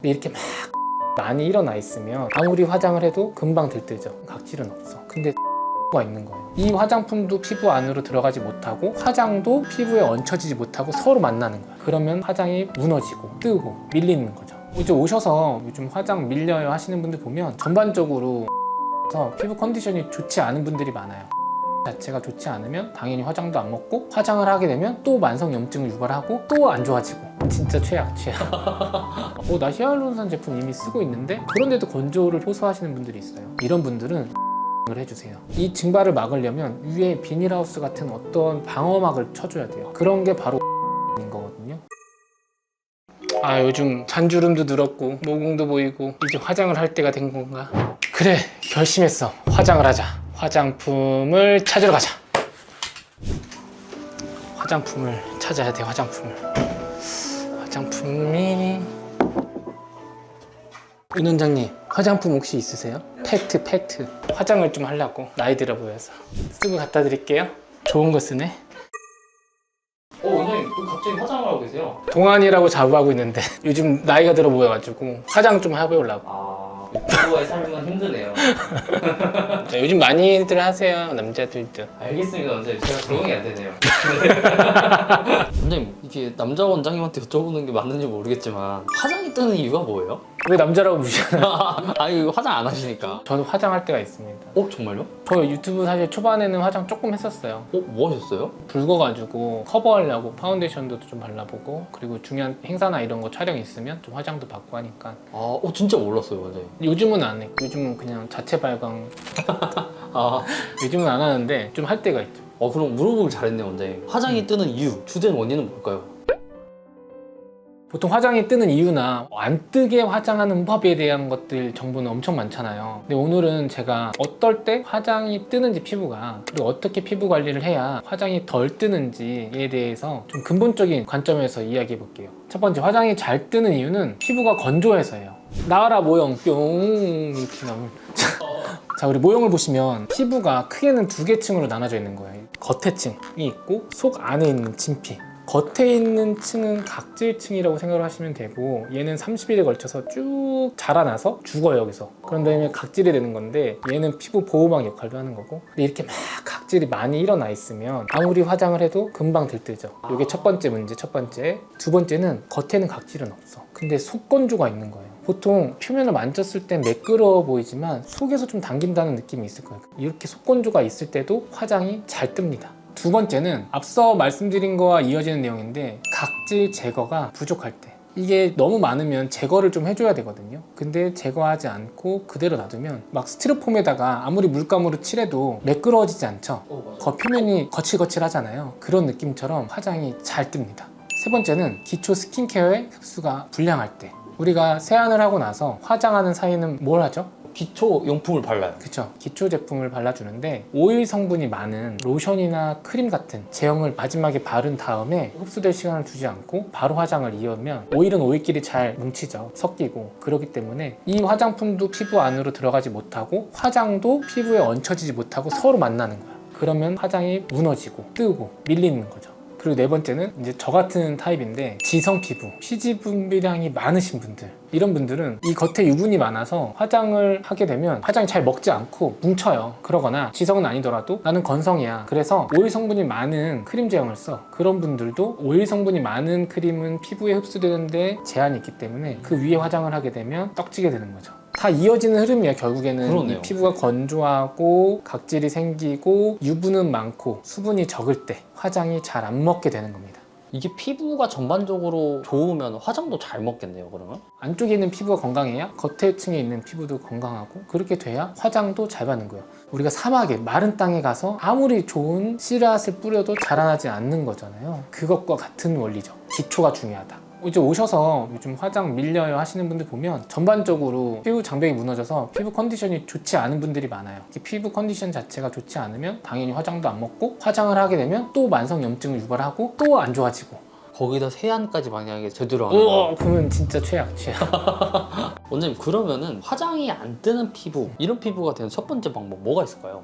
근데 이렇게 막 많이 일어나 있으면 아무리 화장을 해도 금방 들뜨죠. 각질은 없어. 근데 가 있는 거예요. 이 화장품도 피부 안으로 들어가지 못하고 화장도 피부에 얹혀지지 못하고 서로 만나는 거야. 그러면 화장이 무너지고 뜨고 밀리는 거죠. 이제 오셔서 요즘 화장 밀려요 하시는 분들 보면 전반적으로 피부 컨디션이 좋지 않은 분들이 많아요. 자체가 좋지 않으면 당연히 화장도 안 먹고, 화장을 하게 되면 또 만성염증을 유발하고 또 안 좋아지고. 진짜 최악. 나 히알루론산 제품 이미 쓰고 있는데 그런데도 건조를 호소하시는 분들이 있어요. 이런 분들은 을 해주세요. 이 증발을 막으려면 위에 비닐하우스 같은 어떤 방어막을 쳐줘야 돼요. 그런 게 바로 인 거거든요. 요즘 잔주름도 늘었고 모공도 보이고 이제 화장을 할 때가 된 건가? 그래, 결심했어. 화장을 하자. 화장품을 찾으러 가자. 화장품을 찾아야 돼. 화장품이 은 원장님, 화장품 혹시 있으세요? 팩트. 화장을 좀 하려고 나이 들어 보여서 쓰고 갖다 드릴게요. 좋은 거 쓰네. 원장님 또 갑자기 화장을 하고 계세요? 동안이라고 자부하고 있는데 요즘 나이가 들어 보여가지고 화장 좀 해보려고. 유튜버의 삶은 힘드네요. 요즘 많이들 하세요, 남자들도. 알겠습니다, 원장님. 제가 적응이 안 되네요. 원장님, 이게 남자 원장님한테 여쭤보는 게 맞는지 모르겠지만 화장이 뜨는 이유가 뭐예요? 왜 남자라고 무시하나요? 아니, 화장 안 하시니까. 저도 화장할 때가 있습니다. 정말요? 저 유튜브 사실 초반에는 화장 조금 했었어요. 뭐 하셨어요? 붉어가지고 커버하려고 파운데이션도 좀 발라보고, 그리고 중요한 행사나 이런 거 촬영 있으면 좀 화장도 받고 하니까. 진짜 몰랐어요, 원장님. 요즘은 안 해. 요즘은 그냥 자체 발광. 요즘은 안 하는데 좀 할 때가 있죠. 그럼 물어보길 잘했네요, 원장님. 화장이 뜨는 이유, 주된 원인은 뭘까요? 보통 화장이 뜨는 이유나 안 뜨게 화장하는 법에 대한 것들 정보는 엄청 많잖아요. 근데 오늘은 제가 어떨 때 화장이 뜨는지 피부가, 그리고 어떻게 피부 관리를 해야 화장이 덜 뜨는지에 대해서 좀 근본적인 관점에서 이야기해 볼게요. 첫 번째, 화장이 잘 뜨는 이유는 피부가 건조해서예요. 나와라 모형 뿅 이렇게 나오면 자, 우리 모형을 보시면 피부가 크게는 두 개 층으로 나눠져 있는 거예요. 겉에 층이 있고 속 안에 있는 진피. 겉에 있는 층은 각질층이라고 생각을 하시면 되고, 얘는 30일에 걸쳐서 쭉 자라나서 죽어요, 여기서. 그런 다음에 각질이 되는 건데, 얘는 피부 보호막 역할도 하는 거고. 근데 이렇게 막 각질이 많이 일어나 있으면 아무리 화장을 해도 금방 들뜨죠. 이게 첫 번째 문제, 첫 번째. 두 번째는 겉에는 각질은 없어. 근데 속 건조가 있는 거예요. 보통 표면을 만졌을 땐 매끄러워 보이지만 속에서 좀 당긴다는 느낌이 있을 거예요. 이렇게 속 건조가 있을 때도 화장이 잘 뜹니다. 두 번째는 앞서 말씀드린 거와 이어지는 내용인데, 각질 제거가 부족할 때. 이게 너무 많으면 제거를 좀 해줘야 되거든요. 근데 제거하지 않고 그대로 놔두면 막 스티로폼에다가 아무리 물감으로 칠해도 매끄러워지지 않죠. 겉표면이 거칠거칠하잖아요. 그런 느낌처럼 화장이 잘 뜹니다. 세 번째는 기초 스킨케어의 흡수가 불량할 때. 우리가 세안을 하고 나서 화장하는 사이는 뭘 하죠? 기초 용품을 발라요. 그쵸. 기초 제품을 발라주는데 오일 성분이 많은 로션이나 크림 같은 제형을 마지막에 바른 다음에 흡수될 시간을 두지 않고 바로 화장을 이으면 오일은 오일끼리 잘 뭉치죠. 섞이고. 그렇기 때문에 이 화장품도 피부 안으로 들어가지 못하고 화장도 피부에 얹혀지지 못하고 서로 만나는 거야. 그러면 화장이 무너지고 뜨고 밀리는 거죠. 그리고 네 번째는 이제 저 같은 타입인데, 지성 피부, 피지 분비량이 많으신 분들, 이런 분들은 이 겉에 유분이 많아서 화장을 하게 되면 화장이 잘 먹지 않고 뭉쳐요. 그러거나 지성은 아니더라도 나는 건성이야, 그래서 오일 성분이 많은 크림 제형을 써. 그런 분들도 오일 성분이 많은 크림은 피부에 흡수되는데 제한이 있기 때문에 그 위에 화장을 하게 되면 떡지게 되는 거죠. 다 이어지는 흐름이야. 결국에는 그러네요. 이 피부가 건조하고 각질이 생기고 유분은 많고 수분이 적을 때 화장이 잘 안 먹게 되는 겁니다. 이게 피부가 전반적으로 좋으면 화장도 잘 먹겠네요, 그러면? 안쪽에 있는 피부가 건강해야 겉에 층에 있는 피부도 건강하고, 그렇게 돼야 화장도 잘 받는 거예요. 우리가 사막에 마른 땅에 가서 아무리 좋은 씨앗을 뿌려도 자라나지 않는 거잖아요. 그것과 같은 원리죠. 기초가 중요하다. 이제 오셔서 요즘 화장 밀려요 하시는 분들 보면 전반적으로 피부 장벽이 무너져서 피부 컨디션이 좋지 않은 분들이 많아요. 피부 컨디션 자체가 좋지 않으면 당연히 화장도 안 먹고, 화장을 하게 되면 또 만성염증을 유발하고 또 안 좋아지고. 거기다 세안까지 만약에 제대로 안 하면 그러면 진짜 최악. 원장님, 그러면은 화장이 안 뜨는 피부, 이런 피부가 되는 첫 번째 방법 뭐가 있을까요?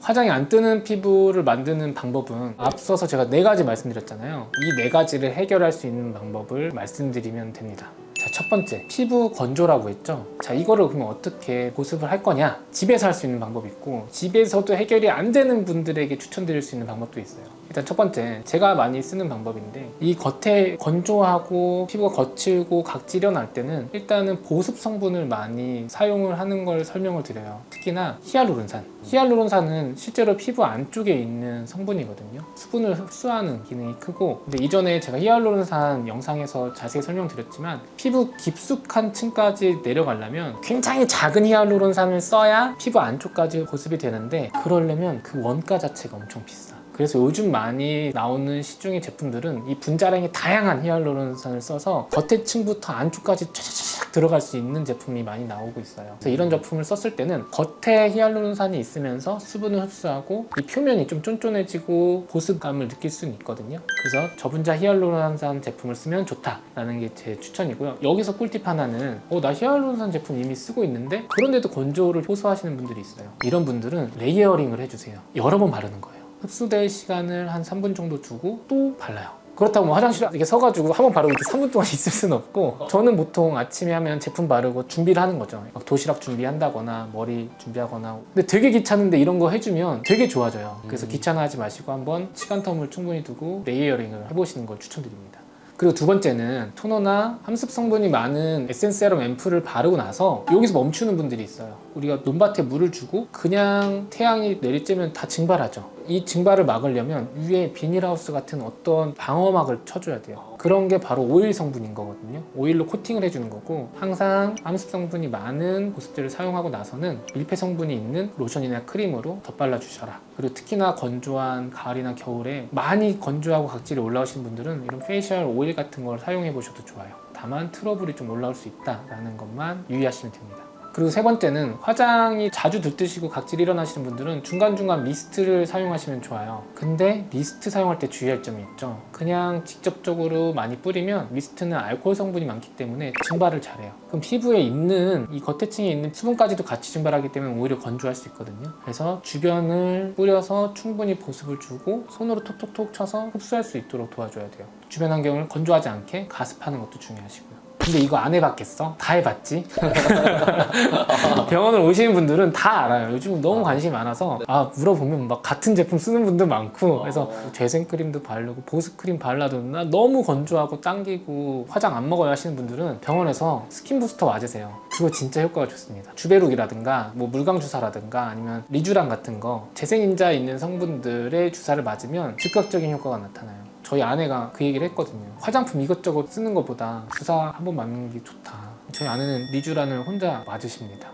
화장이 안 뜨는 피부를 만드는 방법은 앞서서 제가 4가지 말씀드렸잖아요. 이 4가지를 해결할 수 있는 방법을 말씀드리면 됩니다. 자, 첫 번째, 피부 건조라고 했죠. 자, 이거를 그러면 어떻게 보습을 할 거냐? 집에서 할 수 있는 방법이 있고, 집에서도 해결이 안 되는 분들에게 추천드릴 수 있는 방법도 있어요. 일단 첫 번째, 제가 많이 쓰는 방법인데, 이 겉에 건조하고 피부가 거칠고 각질이 날 때는 일단은 보습 성분을 많이 사용을 하는 걸 설명을 드려요. 특히나 히알루론산. 히알루론산은 실제로 피부 안쪽에 있는 성분이거든요. 수분을 흡수하는 기능이 크고, 근데 이전에 제가 히알루론산 영상에서 자세히 설명드렸지만 피부 깊숙한 층까지 내려가려면 굉장히 작은 히알루론산을 써야 피부 안쪽까지 보습이 되는데, 그러려면 그 원가 자체가 엄청 비싸. 그래서 요즘 많이 나오는 시중의 제품들은 이 분자량이 다양한 히알루론산을 써서 겉에 층부터 안쪽까지 쫙쫙쫙 들어갈 수 있는 제품이 많이 나오고 있어요. 그래서 이런 제품을 썼을 때는 겉에 히알루론산이 있으면서 수분을 흡수하고 이 표면이 좀 쫀쫀해지고 보습감을 느낄 수는 있거든요. 그래서 저분자 히알루론산 제품을 쓰면 좋다라는 게 제 추천이고요. 여기서 꿀팁 하나는 나 히알루론산 제품 이미 쓰고 있는데 그런데도 건조를 호소하시는 분들이 있어요. 이런 분들은 레이어링을 해주세요. 여러 번 바르는 거예요. 흡수될 시간을 한 3분 정도 두고 또 발라요. 그렇다고 뭐 화장실에 이렇게 서가지고 한 번 바르고 이렇게 3분 동안 있을 수는 없고, 저는 보통 아침에 하면 제품 바르고 준비를 하는 거죠. 막 도시락 준비한다거나 머리 준비하거나. 근데 되게 귀찮은데 이런 거 해주면 되게 좋아져요. 그래서 귀찮아하지 마시고 한번 시간 텀을 충분히 두고 레이어링을 해보시는 걸 추천드립니다. 그리고 두 번째는 토너나 함습 성분이 많은 에센스 세럼 앰플을 바르고 나서 여기서 멈추는 분들이 있어요. 우리가 논밭에 물을 주고 그냥 태양이 내리쬐면 다 증발하죠. 이 증발을 막으려면 위에 비닐하우스 같은 어떤 방어막을 쳐줘야 돼요. 그런 게 바로 오일 성분인 거거든요. 오일로 코팅을 해주는 거고, 항상 함습 성분이 많은 보습제를 사용하고 나서는 밀폐 성분이 있는 로션이나 크림으로 덧발라 주셔라. 그리고 특히나 건조한 가을이나 겨울에 많이 건조하고 각질이 올라오신 분들은 이런 페이셜 오일 같은 걸 사용해 보셔도 좋아요. 다만 트러블이 좀 올라올 수 있다라는 것만 유의하시면 됩니다. 그리고 세 번째는 화장이 자주 들뜨시고 각질이 일어나시는 분들은 중간중간 미스트를 사용하시면 좋아요. 근데 미스트 사용할 때 주의할 점이 있죠. 그냥 직접적으로 많이 뿌리면 미스트는 알코올 성분이 많기 때문에 증발을 잘해요. 그럼 피부에 있는 이 겉에층에 있는 수분까지도 같이 증발하기 때문에 오히려 건조할 수 있거든요. 그래서 주변을 뿌려서 충분히 보습을 주고 손으로 톡톡톡 쳐서 흡수할 수 있도록 도와줘야 돼요. 주변 환경을 건조하지 않게 가습하는 것도 중요하시고요. 근데 이거 안 해봤겠어? 다 해봤지? 병원을 오시는 분들은 다 알아요. 요즘 너무 관심이 많아서 물어보면 막 같은 제품 쓰는 분도 많고, 그래서 재생크림도 바르고 보습크림 발라도 나 너무 건조하고 당기고 화장 안 먹어요 하시는 분들은 병원에서 스킨 부스터 맞으세요. 그거 진짜 효과가 좋습니다. 주베룩이라든가 뭐 물광 주사라든가 아니면 리쥬란 같은 거 재생인자 있는 성분들의 주사를 맞으면 즉각적인 효과가 나타나요. 저희 아내가 그 얘기를 했거든요. 화장품 이것저것 쓰는 것보다 주사 한 번 맞는 게 좋다. 저희 아내는 리쥬란을 혼자 맞으십니다.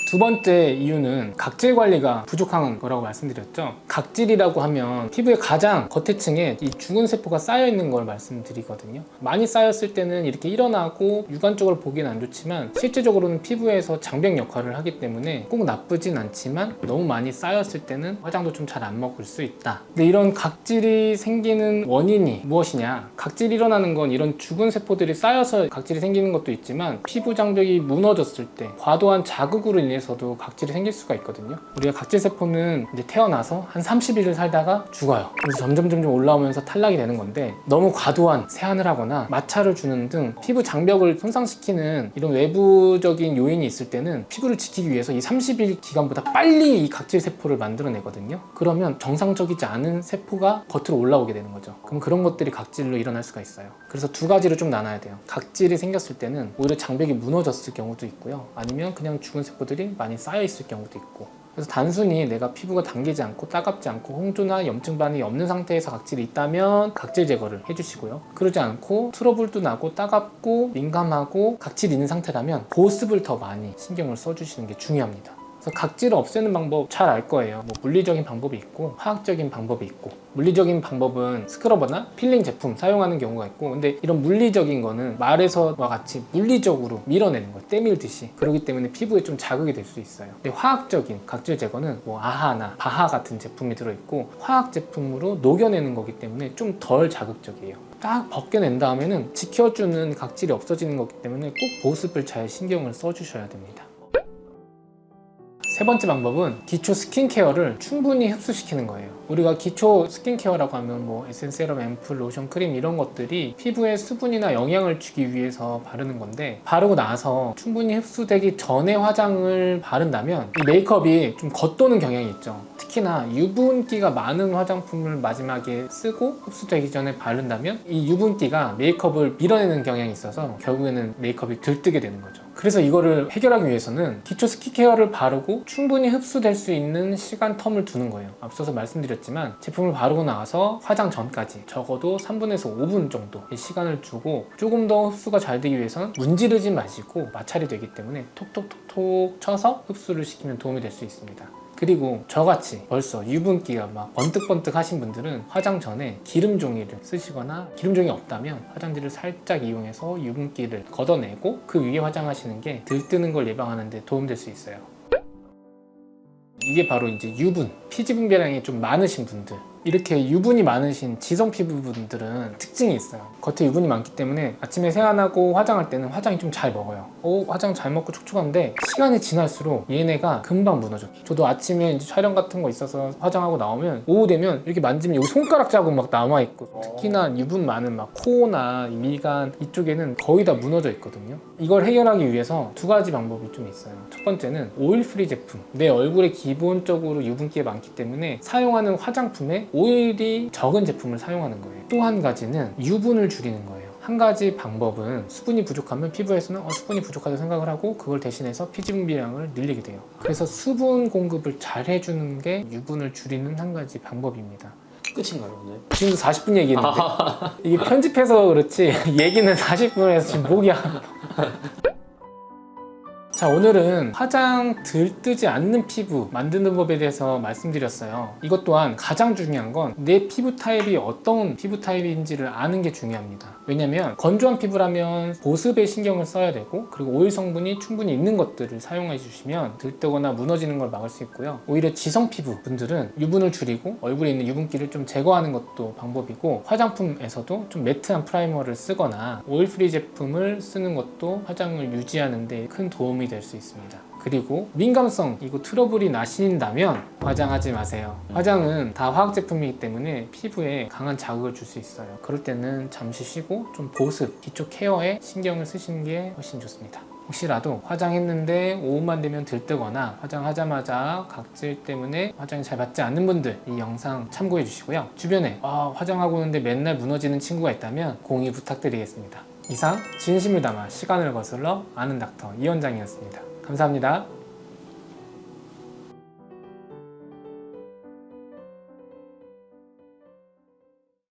두 번째 이유는 각질 관리가 부족한 거라고 말씀드렸죠. 각질이라고 하면 피부의 가장 겉에 층에 이 죽은 세포가 쌓여 있는 걸 말씀드리거든요. 많이 쌓였을 때는 이렇게 일어나고 육안적으로 보기엔 안 좋지만 실제적으로는 피부에서 장벽 역할을 하기 때문에 꼭 나쁘진 않지만 너무 많이 쌓였을 때는 화장도 좀 잘 안 먹을 수 있다. 근데 이런 각질이 생기는 원인이 무엇이냐? 각질이 일어나는 건 이런 죽은 세포들이 쌓여서 각질이 생기는 것도 있지만 피부 장벽이 무너졌을 때 과도한 자극으로 인해서도 각질이 생길 수가 있거든요. 우리가 각질 세포는 이제 태어나서 한 30일을 살다가 죽어요. 그래서 점점 올라오면서 탈락이 되는 건데, 너무 과도한 세안을 하거나 마찰을 주는 등 피부 장벽을 손상시키는 이런 외부적인 요인이 있을 때는 피부를 지키기 위해서 이 30일 기간보다 빨리 이 각질 세포를 만들어내거든요. 그러면 정상적이지 않은 세포가 겉으로 올라오게 되는 거죠. 그럼 그런 것들이 각질로 일어날 수가 있어요. 그래서 두 가지로 좀 나눠야 돼요. 각질이 생겼을 때는 오히려 장벽이 무너졌을 경우도 있고요. 아니면 그냥 죽은 세포들이 많이 쌓여 있을 경우도 있고. 그래서 단순히 내가 피부가 당기지 않고 따갑지 않고 홍조나 염증 반응이 없는 상태에서 각질이 있다면 각질 제거를 해주시고요. 그러지 않고 트러블도 나고 따갑고 민감하고 각질이 있는 상태라면 보습을 더 많이 신경을 써주시는 게 중요합니다. 그래서 각질을 없애는 방법 잘 알 거예요. 뭐 물리적인 방법이 있고 화학적인 방법이 있고, 물리적인 방법은 스크러버나 필링 제품 사용하는 경우가 있고, 근데 이런 물리적인 거는 말에서와 같이 물리적으로 밀어내는 거예요. 때밀듯이. 그렇기 때문에 피부에 좀 자극이 될 수 있어요. 근데 화학적인 각질 제거는 뭐 아하나 바하 같은 제품이 들어있고 화학 제품으로 녹여내는 거기 때문에 좀 덜 자극적이에요. 딱 벗겨낸 다음에는 지켜주는 각질이 없어지는 거기 때문에 꼭 보습을 잘 신경을 써주셔야 됩니다. 세 번째 방법은 기초 스킨케어를 충분히 흡수시키는 거예요. 우리가 기초 스킨케어라고 하면 뭐 에센스 세럼, 앰플, 로션, 크림 이런 것들이 피부에 수분이나 영양을 주기 위해서 바르는 건데, 바르고 나서 충분히 흡수되기 전에 화장을 바른다면 이 메이크업이 좀 겉도는 경향이 있죠. 특히나 유분기가 많은 화장품을 마지막에 쓰고 흡수되기 전에 바른다면 이 유분기가 메이크업을 밀어내는 경향이 있어서 결국에는 메이크업이 들뜨게 되는 거죠. 그래서 이거를 해결하기 위해서는 기초 스킨케어를 바르고 충분히 흡수될 수 있는 시간 텀을 두는 거예요. 앞서서 말씀드렸지만 제품을 바르고 나서 화장 전까지 적어도 3분에서 5분 정도의 시간을 두고 조금 더 흡수가 잘 되기 위해서는 문지르지 마시고 마찰이 되기 때문에 톡톡톡톡 쳐서 흡수를 시키면 도움이 될 수 있습니다. 그리고 저같이 벌써 유분기가 막 번뜩번뜩 하신 분들은 화장 전에 기름 종이를 쓰시거나 기름 종이 없다면 화장지를 살짝 이용해서 유분기를 걷어내고 그 위에 화장하시는 게 들뜨는 걸 예방하는 데 도움될 수 있어요. 이게 바로 이제 유분, 피지 분비량이 좀 많으신 분들, 이렇게 유분이 많으신 지성 피부분들은 특징이 있어요. 겉에 유분이 많기 때문에 아침에 세안하고 화장할 때는 화장이 좀 잘 먹어요. 화장 잘 먹고 촉촉한데 시간이 지날수록 얘네가 금방 무너져. 저도 아침에 이제 촬영 같은 거 있어서 화장하고 나오면 오후 되면 이렇게 만지면 여기 손가락 자국 막 남아있고, 특히나 유분 많은 막 코나 미간 이쪽에는 거의 다 무너져 있거든요. 이걸 해결하기 위해서 두 가지 방법이 좀 있어요. 첫 번째는 오일 프리 제품. 내 얼굴에 기본적으로 유분기가 많기 때문에 사용하는 화장품에 오일이 적은 제품을 사용하는 거예요. 또 한 가지는 유분을 줄이는 거예요. 한 가지 방법은 수분이 부족하면 피부에서는 수분이 부족하다고 생각을 하고 그걸 대신해서 피지 분비량을 늘리게 돼요. 그래서 수분 공급을 잘 해주는 게 유분을 줄이는 한 가지 방법입니다. 끝인가요, 오늘? 지금도 40분 얘기했는데 이게 편집해서 그렇지 얘기는 40분에서 지금 목이야. 자, 오늘은 화장 들뜨지 않는 피부 만드는 법에 대해서 말씀드렸어요. 이것 또한 가장 중요한 건 내 피부 타입이 어떤 피부 타입인지를 아는 게 중요합니다. 왜냐면 건조한 피부라면 보습에 신경을 써야 되고, 그리고 오일 성분이 충분히 있는 것들을 사용해 주시면 들뜨거나 무너지는 걸 막을 수 있고요. 오히려 지성 피부 분들은 유분을 줄이고 얼굴에 있는 유분기를 좀 제거하는 것도 방법이고, 화장품에서도 좀 매트한 프라이머를 쓰거나 오일 프리 제품을 쓰는 것도 화장을 유지하는 데 큰 도움이 될 수 있습니다. 그리고 민감성, 이거 트러블이 나신다면 화장하지 마세요. 화장은 다 화학 제품이기 때문에 피부에 강한 자극을 줄 수 있어요. 그럴 때는 잠시 쉬고 좀 보습, 기초 케어에 신경을 쓰시는 게 훨씬 좋습니다. 혹시라도 화장했는데 오후만 되면 들뜨거나 화장하자마자 각질 때문에 화장이 잘 받지 않는 분들, 이 영상 참고해 주시고요. 주변에 화장하고 있는데 맨날 무너지는 친구가 있다면 공유 부탁드리겠습니다. 이상 진심을 담아 시간을 거슬러 아는 닥터 이원장이었습니다. 감사합니다.